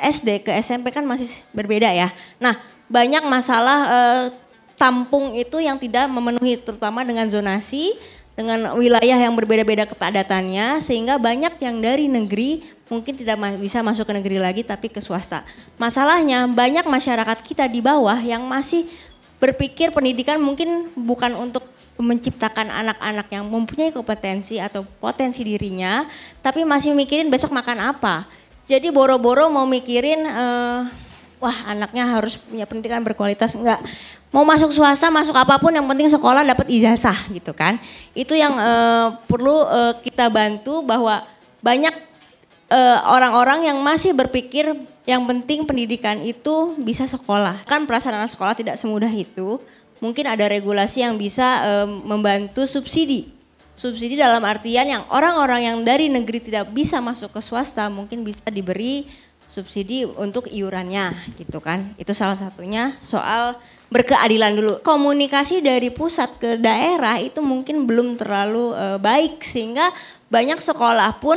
SD ke SMP kan masih berbeda ya. Nah, banyak masalah tampung itu yang tidak memenuhi, terutama dengan zonasi, dengan wilayah yang berbeda-beda kepadatannya, sehingga banyak yang dari negeri mungkin tidak bisa masuk ke negeri lagi tapi ke swasta. Masalahnya banyak masyarakat kita di bawah yang masih berpikir pendidikan mungkin bukan untuk menciptakan anak-anak yang mempunyai kompetensi atau potensi dirinya, tapi masih mikirin besok makan apa. Jadi boro-boro mau mikirin, wah anaknya harus punya pendidikan berkualitas, enggak. Mau masuk swasta, masuk apapun yang penting sekolah dapat ijazah gitu kan. Itu yang perlu kita bantu, bahwa banyak orang-orang yang masih berpikir yang penting pendidikan itu bisa sekolah. Kan perasaan anak sekolah tidak semudah itu. Mungkin ada regulasi yang bisa membantu subsidi. Subsidi dalam artian yang orang-orang yang dari negeri tidak bisa masuk ke swasta mungkin bisa diberi subsidi untuk iurannya gitu kan. Itu salah satunya soal berkeadilan dulu. Komunikasi dari pusat ke daerah itu mungkin belum terlalu baik, sehingga banyak sekolah pun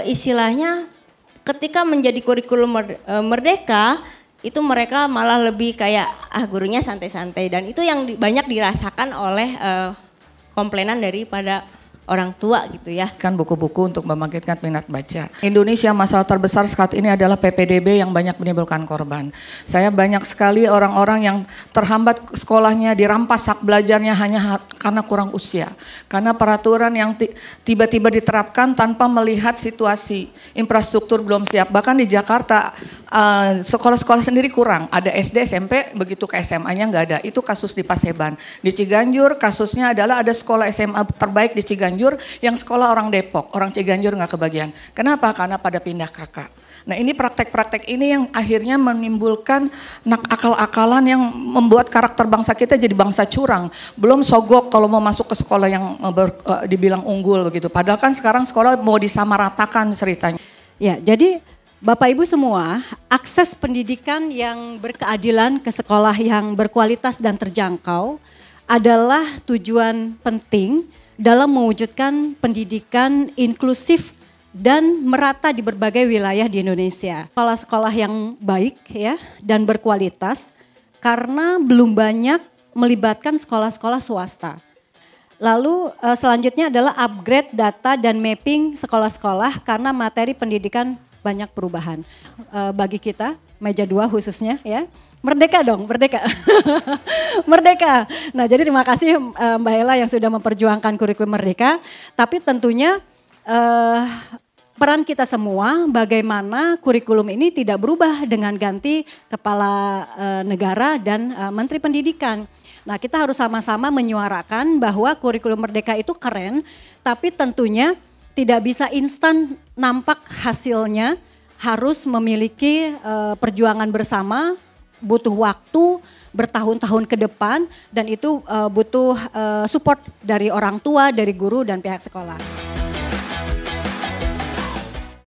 istilahnya ketika menjadi kurikulum merdeka itu mereka malah lebih kayak gurunya santai-santai, dan itu yang banyak dirasakan oleh komplainan daripada orang tua gitu ya. Kan buku-buku untuk membangkitkan minat baca. Indonesia masalah terbesar saat ini adalah PPDB yang banyak menimbulkan korban. Saya banyak sekali orang-orang yang terhambat sekolahnya, dirampas hak belajarnya hanya karena kurang usia. Karena peraturan yang tiba-tiba diterapkan tanpa melihat situasi, infrastruktur belum siap. Bahkan di Jakarta sekolah-sekolah sendiri kurang. Ada SD, SMP, begitu ke SMA-nya nggak ada. Itu kasus di Paseban. Di Ciganjur kasusnya adalah ada sekolah SMA terbaik di Ciganjur yang sekolah orang Depok, orang Ciganjur nggak kebagian. Kenapa? Karena pada pindah kakak. Nah ini praktek-praktek ini yang akhirnya menimbulkan akal-akalan yang membuat karakter bangsa kita jadi bangsa curang. Belum sogok kalau mau masuk ke sekolah yang dibilang unggul begitu. Padahal kan sekarang sekolah mau disamaratakan ceritanya. Ya, jadi Bapak Ibu semua, akses pendidikan yang berkeadilan ke sekolah yang berkualitas dan terjangkau adalah tujuan penting dalam mewujudkan pendidikan inklusif dan merata di berbagai wilayah di Indonesia. Sekolah-sekolah yang baik ya dan berkualitas karena belum banyak melibatkan sekolah-sekolah swasta. Lalu selanjutnya adalah upgrade data dan mapping sekolah-sekolah karena materi pendidikan banyak perubahan. Bagi kita, meja 2 khususnya ya. Merdeka dong, merdeka. Merdeka. Nah jadi terima kasih Mbak Ella yang sudah memperjuangkan kurikulum merdeka. Tapi tentunya peran kita semua bagaimana kurikulum ini tidak berubah dengan ganti kepala negara dan menteri pendidikan. Nah kita harus sama-sama menyuarakan bahwa kurikulum merdeka itu keren, tapi tentunya tidak bisa instan nampak hasilnya, harus memiliki perjuangan bersama, butuh waktu bertahun-tahun ke depan, dan itu butuh support dari orang tua, dari guru dan pihak sekolah.